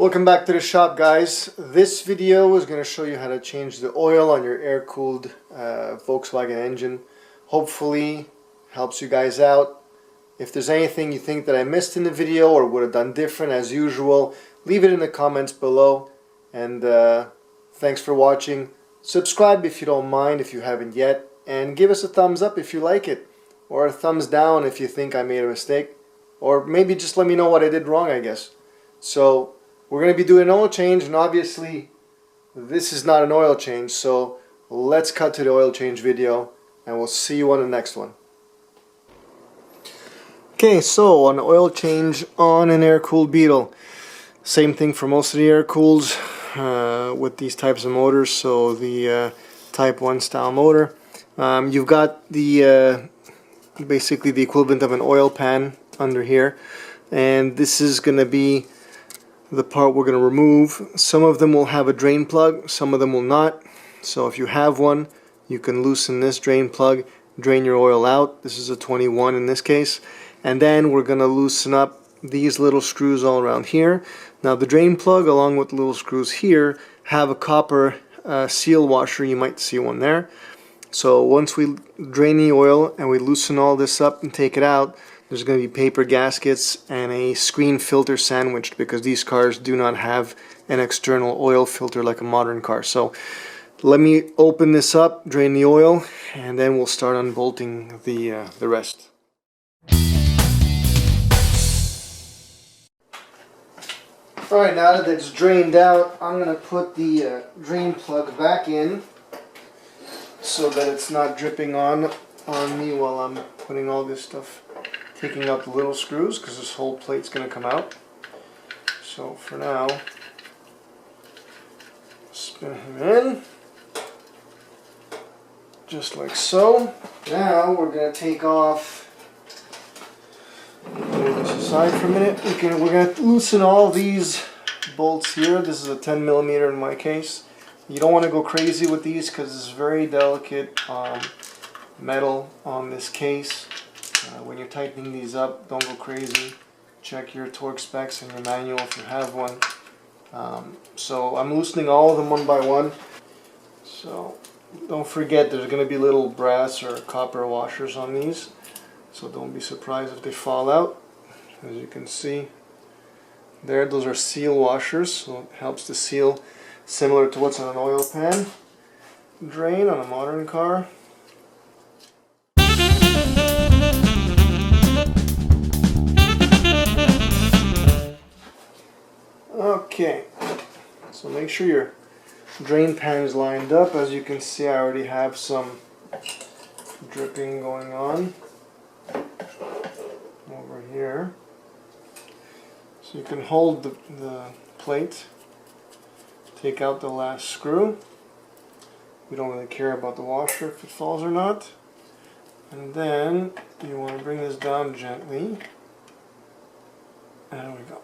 Welcome back to the shop, guys. This video is going to show you how to change the oil on your air-cooled Volkswagen engine. Hopefully helps you guys out. If there's anything you think that I missed in the video or would have done different as usual, leave it in the comments below. And thanks for watching. Subscribe if you don't mind, if you haven't yet, and give us a thumbs up if you like it, or a thumbs down if you think I made a mistake, or maybe just let me know what I did wrong, I guess. So we're going to be doing an oil change, and obviously this is not an oil change, so let's cut to the oil change video and we'll see you on the next one. Okay, so on oil change on an air-cooled Beetle, same thing for most of the air-cooleds with these types of motors. So the Type 1 style motor, you've got the basically the equivalent of an oil pan under here, and this is going to be the part we're going to remove. Some of them will have a drain plug, some of them will not. So if you have one, you can loosen this drain plug, drain your oil out. This is a 21 in this case. And then we're going to loosen up these little screws all around here. Now the drain plug, along with the little screws here, have a copper seal washer. You might see one there. So once we drain the oil and we loosen all this up and take it out, there's going to be paper gaskets and a screen filter sandwiched, because these cars do not have an external oil filter like a modern car. So let me open this up, drain the oil, and then we'll start unbolting the rest. Alright, now that it's drained out, I'm going to put the drain plug back in so that it's not dripping on me while I'm putting all this stuff, taking out the little screws, because this whole plate's going to come out. So for now, spin him in, just like so. Now we're going to take off, move this aside for a minute. We're going to loosen all these bolts here. This is a 10mm in my case. You don't want to go crazy with these because it's very delicate metal on this case. When you're tightening these up, don't go crazy. Check your torque specs and your manual if you have one. So I'm loosening all of them one by one. So don't forget, there's going to be little brass or copper washers on these. So don't be surprised if they fall out. As you can see there, those are seal washers. So it helps to seal, similar to what's on an oil pan drain on a modern car. Okay, so make sure your drain pan is lined up. As you can see, I already have some dripping going on over here. So you can hold the plate, take out the last screw. We don't really care about the washer if it falls or not. And then you want to bring this down gently. And there we go.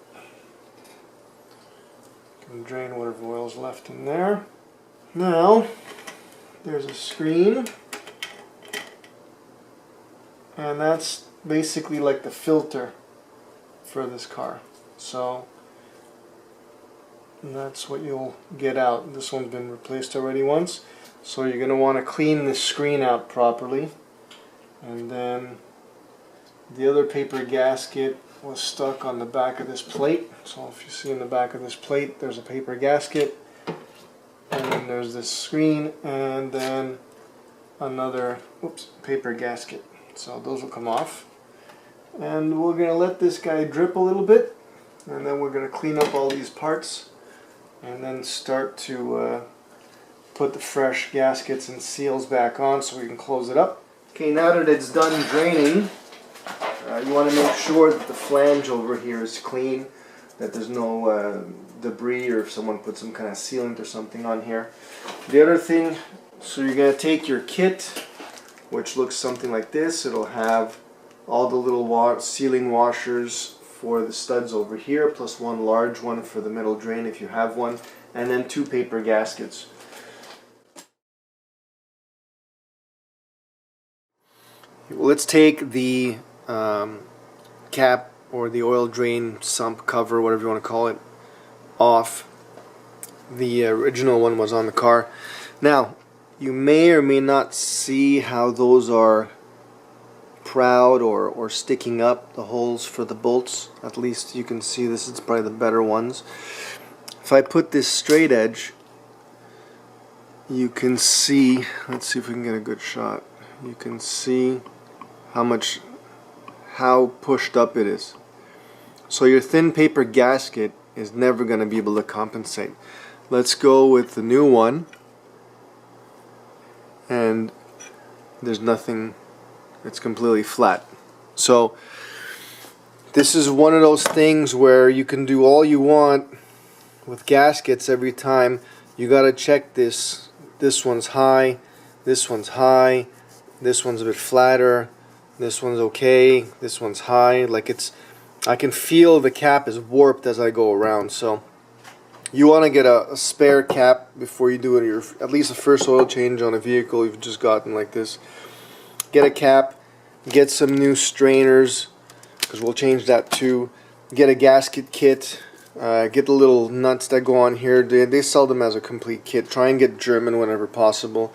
And drain whatever oil is left in there. Now there's a screen, and that's basically like the filter for this car. So that's what you'll get out. This one's been replaced already once, so you're going to want to clean the screen out properly. And then the other paper gasket was stuck on the back of this plate. So if you see in the back of this plate, there's a paper gasket, and then there's this screen, and then another paper gasket. So those will come off, and we're going to let this guy drip a little bit, and then we're going to clean up all these parts and then start to put the fresh gaskets and seals back on so we can close it up. Okay, now that it's done draining, you want to make sure that the flange over here is clean, that there's no debris, or if someone put some kind of sealant or something on here. The other thing, so you're going to take your kit, which looks something like this. It'll have all the little sealing washers for the studs over here, plus one large one for the middle drain if you have one, and then two paper gaskets. Let's take the cap or the oil drain sump cover, whatever you want to call it, off. The original one was on the car. Now, you may or may not see how those are proud or sticking up, the holes for the bolts. At least you can see this is probably the better ones. If I put this straight edge, you can see, let's see if we can get a good shot. You can see how pushed up it is. So your thin paper gasket is never going to be able to compensate. Let's go with the new one, and there's nothing, it's completely flat. So this is one of those things where you can do all you want with gaskets every time. You got to check this. This one's high, this one's high, this one's a bit flatter, this one's okay, this one's high. Like I can feel the cap is warped as I go around. So you want to get a spare cap before you do it, at least the first oil change on a vehicle you've just gotten like this. Get a cap, get some new strainers, because we'll change that too. Get a gasket kit, get the little nuts that go on here. They sell them as a complete kit. Try and get German whenever possible.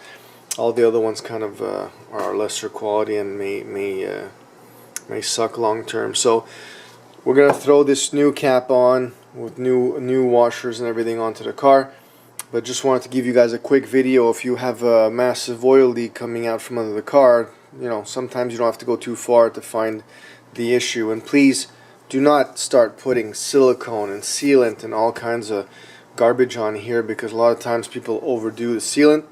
All the other ones kind of are lesser quality and may suck long term. So we're gonna throw this new cap on with new washers and everything onto the car. But just wanted to give you guys a quick video. If you have a massive oil leak coming out from under the car, you know, sometimes you don't have to go too far to find the issue. And please do not start putting silicone and sealant and all kinds of garbage on here, because a lot of times people overdo the sealant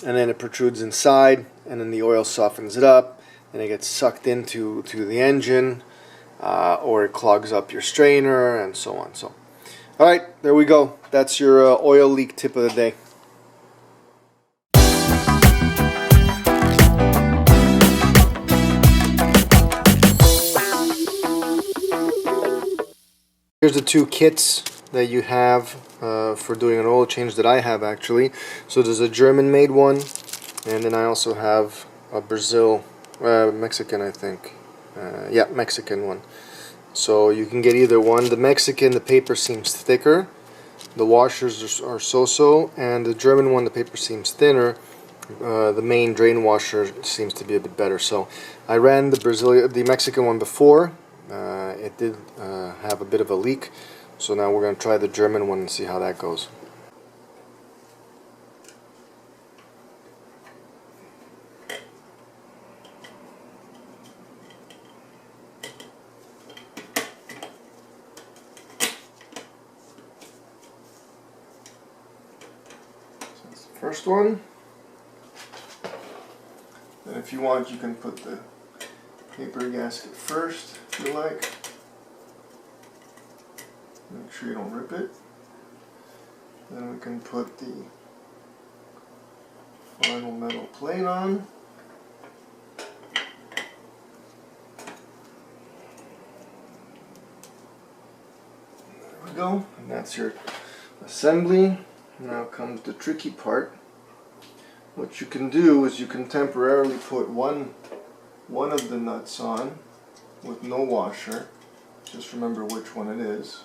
and then it protrudes inside, and then the oil softens it up and it gets sucked into the engine, or it clogs up your strainer and so on. So alright, there we go. That's your oil leak tip of the day. Here's the two kits that you have for doing an oil change that I have actually. So there's a German made one, and then I also have a Mexican I think. Yeah, Mexican one. So you can get either one. The Mexican, the paper seems thicker. The washers are so-so, and the German one, the paper seems thinner. The main drain washer seems to be a bit better. So I ran the Mexican one before. It did have a bit of a leak, so now we're going to try the German one and see how that goes. So that's the first one. And if you want, you can put the paper gasket first if you like. Make sure you don't rip it. Then we can put the final metal plate on. There we go, and that's your assembly. Now comes the tricky part. What you can do is you can temporarily put one of the nuts on with no washer. Just remember which one it is,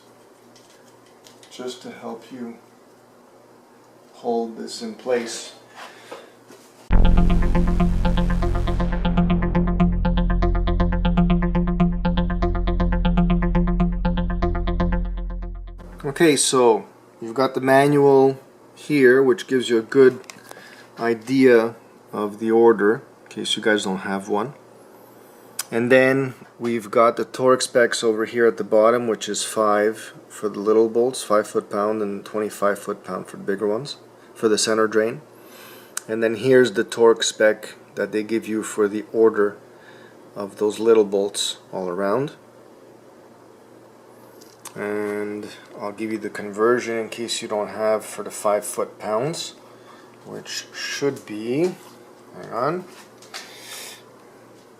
just to help you hold this in place. Okay, so you've got the manual here, which gives you a good idea of the order in case you guys don't have one. And then we've got the torque specs over here at the bottom, which is 5 for the little bolts, 5 foot-pound, and 25 foot-pound for the bigger ones, for the center drain. And then here's the torque spec that they give you for the order of those little bolts all around. And I'll give you the conversion in case you don't have for the 5 foot-pounds, which should be, hang on,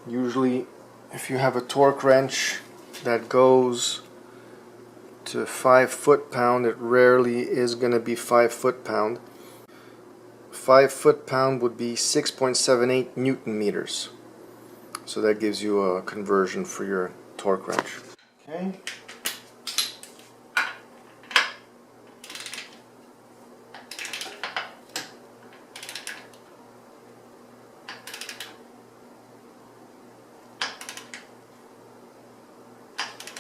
usually if you have a torque wrench that goes to 5 foot-pound, it rarely is going to be 5 foot-pound. 5 foot-pound would be 6.78 Newton meters. So that gives you a conversion for your torque wrench. Okay.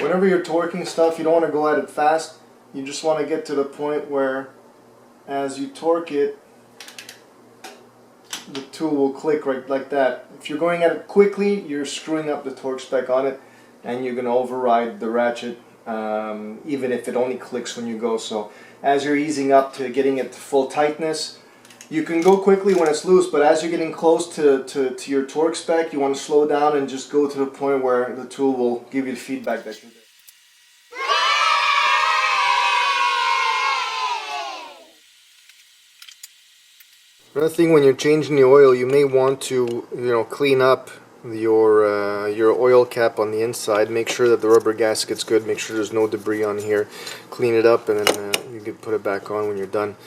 whenever you're torquing stuff, you don't want to go at it fast. You just want to get to the point where as you torque it, the tool will click right like that. If you're going at it quickly, you're screwing up the torque spec on it, and you're going to override the ratchet, even if it only clicks when you go. So as you're easing up to getting it to full tightness, you can go quickly when it's loose, but as you're getting close to your torque spec, you want to slow down and just go to the point where the tool will give you the feedback that you're there. Another thing, when you're changing the oil, you may want to, clean up your oil cap on the inside. Make sure that the rubber gasket's good. Make sure there's no debris on here. Clean it up, and then you can put it back on when you're done.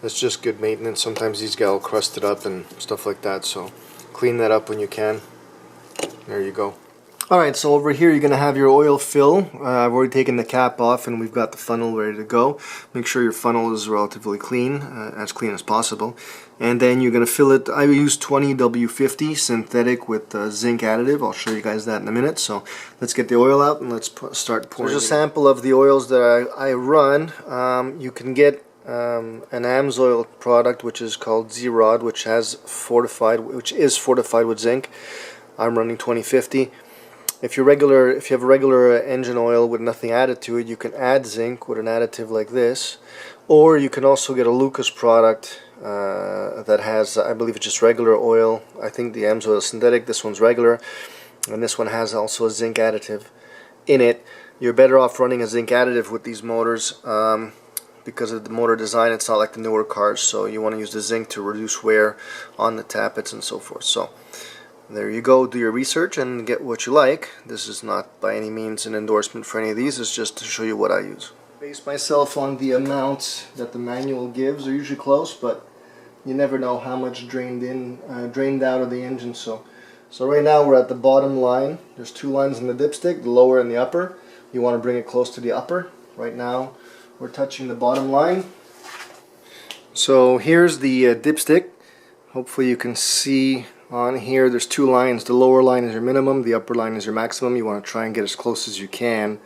That's just good maintenance. Sometimes these get all crusted up and stuff like that, so clean that up when you can. There you go. Alright, so over here you're going to have your oil fill. I've already taken the cap off and we've got the funnel ready to go. Make sure your funnel is relatively clean as possible. And then you're going to fill it. I use 20W50 synthetic with zinc additive. I'll show you guys that in a minute. So let's get the oil out and let's start pouring. There's a sample of the oils that I run. You can get an AMSOIL product which is called Z-Rod, which is fortified with zinc. I'm running 2050. If you have a regular engine oil with nothing added to it, you can add zinc with an additive like this, or you can also get a Lucas product that has, I believe it's just regular oil. I think the AMSOIL is synthetic, this one's regular, and this one has also a zinc additive in it. You're better off running a zinc additive with these motors because of the motor design. It's not like the newer cars, so you want to use the zinc to reduce wear on the tappets and so forth. So there you go, do your research and get what you like. This is not by any means an endorsement for any of these, it's just to show you what I use. Base myself on the amounts that the manual gives. They're usually close, but you never know how much drained out of the engine. So right now we're at the bottom line. There's two lines in the dipstick, the lower and the upper. You want to bring it close to the upper. Right now we're touching the bottom line. So here's the dipstick. Hopefully you can see on here there's two lines. The lower line is your minimum, the upper line is your maximum. You want to try and get as close as you can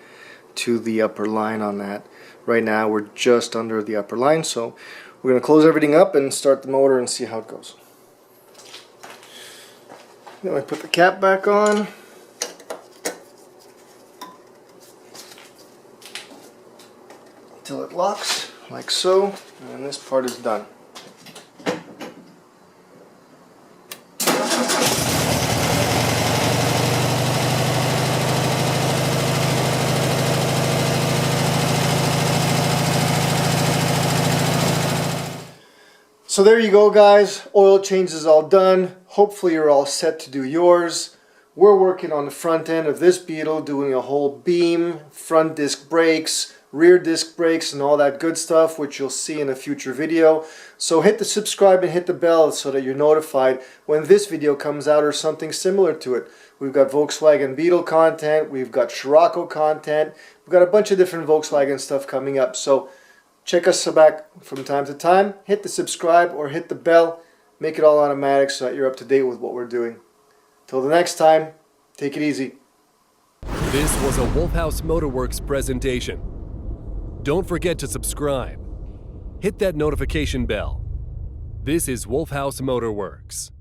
to the upper line on that. Right now we're just under the upper line, so we're going to close everything up and start the motor and see how it goes. Then I put the cap back on. Until it locks, like so, and this part is done. So there you go, guys. Oil change is all done. Hopefully you're all set to do yours. We're working on the front end of this Beetle, doing a whole beam, front disc brakes, rear disc brakes, and all that good stuff, which you'll see in a future video. So hit the subscribe and hit the bell so that you're notified when this video comes out or something similar to it. We've got Volkswagen Beetle content, we've got Scirocco content, we've got a bunch of different Volkswagen stuff coming up. So check us back from time to time. Hit the subscribe or hit the bell. Make it all automatic so that you're up to date with what we're doing. Till the next time, take it easy. This was a Wolfhouse Motorworks presentation. Don't forget to subscribe. Hit that notification bell. This is Wolfhouse Motorworks.